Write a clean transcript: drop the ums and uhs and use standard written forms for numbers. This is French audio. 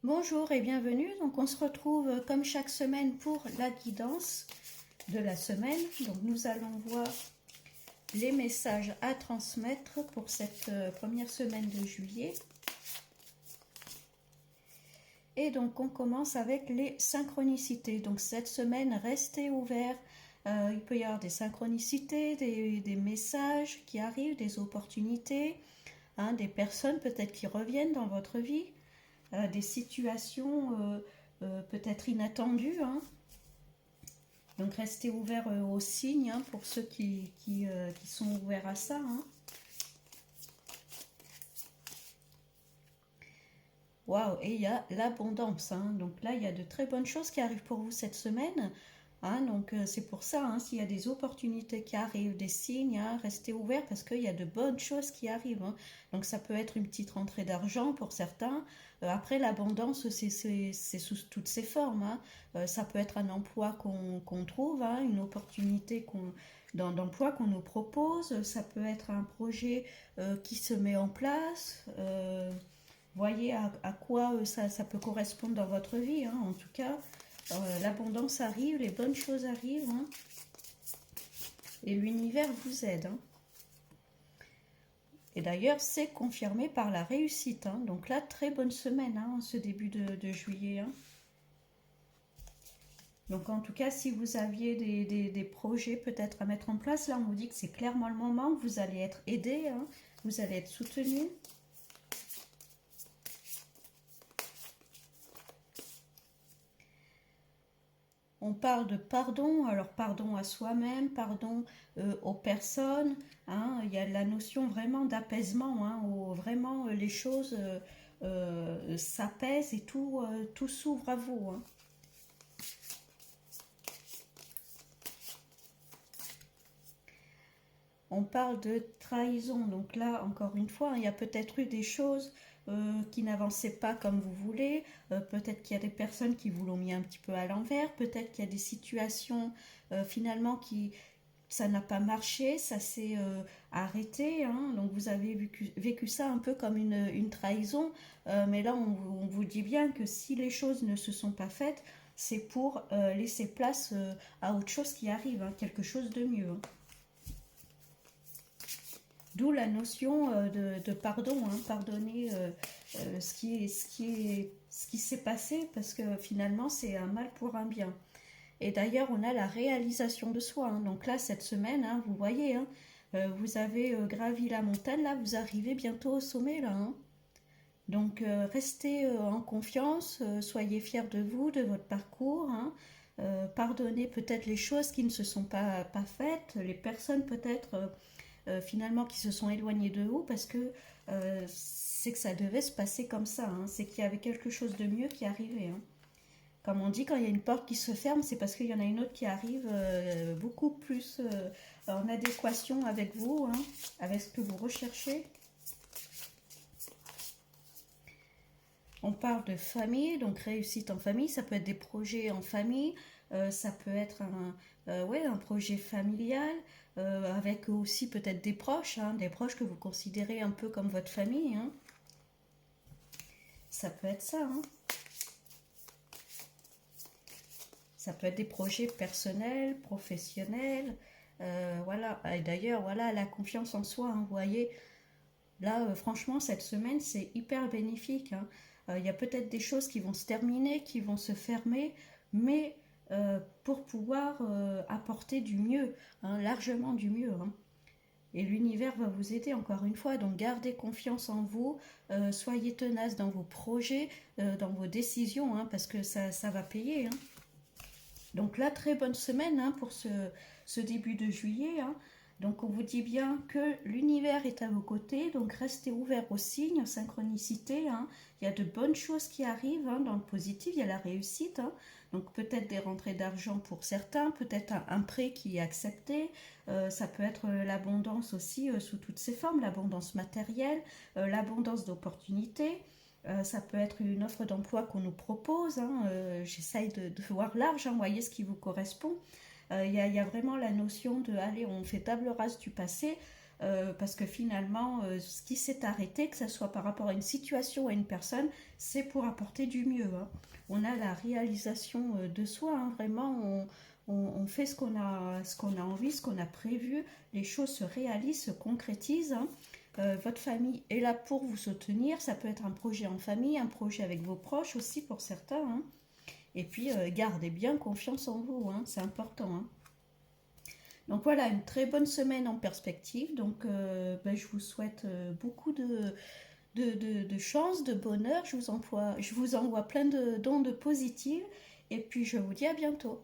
Bonjour et bienvenue. Donc on se retrouve comme chaque semaine pour la guidance de la semaine. Donc nous allons voir les messages à transmettre pour cette première semaine de juillet. Et donc on commence avec les synchronicités. Donc cette semaine, restez ouverts. Il peut y avoir des synchronicités, des messages qui arrivent, des opportunités, des personnes peut-être qui reviennent dans votre vie. Des situations peut-être inattendues. Donc restez ouverts aux signes pour ceux qui sont ouverts à ça. Waouh, et il y a l'abondance. Donc là, il y a de très bonnes choses qui arrivent pour vous cette semaine. Donc c'est pour ça, s'il y a des opportunités qui arrivent, des signes, restez ouverts parce qu'il y a de bonnes choses qui arrivent. Donc ça peut être une petite rentrée d'argent pour certains. Après, l'abondance, c'est sous toutes ses formes. Ça peut être un emploi qu'on trouve, une opportunité d'emploi qu'on nous propose. Ça peut être un projet qui se met en place. Voyez à quoi ça peut correspondre dans votre vie. En tout cas, l'abondance arrive, les bonnes choses arrivent, et l'univers vous aide. Et d'ailleurs, c'est confirmé par la réussite. Donc là, très bonne semaine en ce début de juillet. Donc en tout cas, si vous aviez des projets peut-être à mettre en place, là on vous dit que c'est clairement le moment, que vous allez être aidé, vous allez être soutenu. On parle de pardon, alors pardon à soi-même, pardon aux personnes. Il y a la notion vraiment d'apaisement, où vraiment les choses s'apaisent et tout s'ouvre à vous. On parle de trahison, donc là, encore une fois, il y a peut-être eu des choses qui n'avançaient pas comme vous voulez, peut-être qu'il y a des personnes qui vous l'ont mis un petit peu à l'envers, peut-être qu'il y a des situations finalement qui ça n'a pas marché, ça s'est arrêté, donc vous avez vécu ça un peu comme une trahison, mais là on vous dit bien que si les choses ne se sont pas faites, c'est pour laisser place à autre chose qui arrive, quelque chose de mieux. D'où la notion de pardon, pardonner ce qui s'est passé, parce que finalement c'est un mal pour un bien. Et d'ailleurs, on a la réalisation de soi. Donc là, cette semaine, vous voyez, vous avez gravi la montagne, là, vous arrivez bientôt au sommet, là. Donc restez en confiance, soyez fiers de vous, de votre parcours. Pardonnez peut-être les choses qui ne se sont pas faites, les personnes peut-être finalement qui se sont éloignés de vous parce que c'est que ça devait se passer comme ça. C'est qu'il y avait quelque chose de mieux qui arrivait. Comme on dit, quand il y a une porte qui se ferme, c'est parce qu'il y en a une autre qui arrive beaucoup plus en adéquation avec vous, avec ce que vous recherchez. On parle de famille, donc réussite en famille, ça peut être des projets en famille, ça peut être un projet familial, avec aussi peut-être des proches que vous considérez un peu comme votre famille. Ça peut être ça. Ça peut être des projets personnels, professionnels. Voilà. Et d'ailleurs, voilà, la confiance en soi, vous voyez, là, franchement, cette semaine, c'est hyper bénéfique. Il y a peut-être des choses qui vont se terminer, qui vont se fermer, mais pour pouvoir apporter du mieux, largement du mieux. Et l'univers va vous aider encore une fois, donc gardez confiance en vous, soyez tenace dans vos projets, dans vos décisions, parce que ça va payer. Donc là, très bonne semaine pour ce début de juillet. Donc on vous dit bien que l'univers est à vos côtés, donc restez ouverts aux signes, aux synchronicités. Il y a de bonnes choses qui arrivent dans le positif, il y a la réussite. Donc peut-être des rentrées d'argent pour certains, peut-être un prêt qui est accepté. Ça peut être l'abondance aussi sous toutes ses formes, l'abondance matérielle, l'abondance d'opportunités. Ça peut être une offre d'emploi qu'on nous propose. J'essaye de voir large, voyez ce qui vous correspond. Il y a vraiment la notion de, allez, on fait table rase du passé, parce que finalement, ce qui s'est arrêté, que ce soit par rapport à une situation ou à une personne, c'est pour apporter du mieux, hein. On a la réalisation de soi, hein, vraiment, on fait ce qu'on a envie, ce qu'on a prévu, les choses se réalisent, se concrétisent, hein. Votre famille est là pour vous soutenir, ça peut être un projet en famille, un projet avec vos proches aussi pour certains, hein. Et puis, gardez bien confiance en vous, hein, c'est important, hein. Donc voilà, une très bonne semaine en perspective. Donc ben, je vous souhaite beaucoup de chance, de bonheur. Je vous envoie plein d'ondes positives. Et puis je vous dis à bientôt.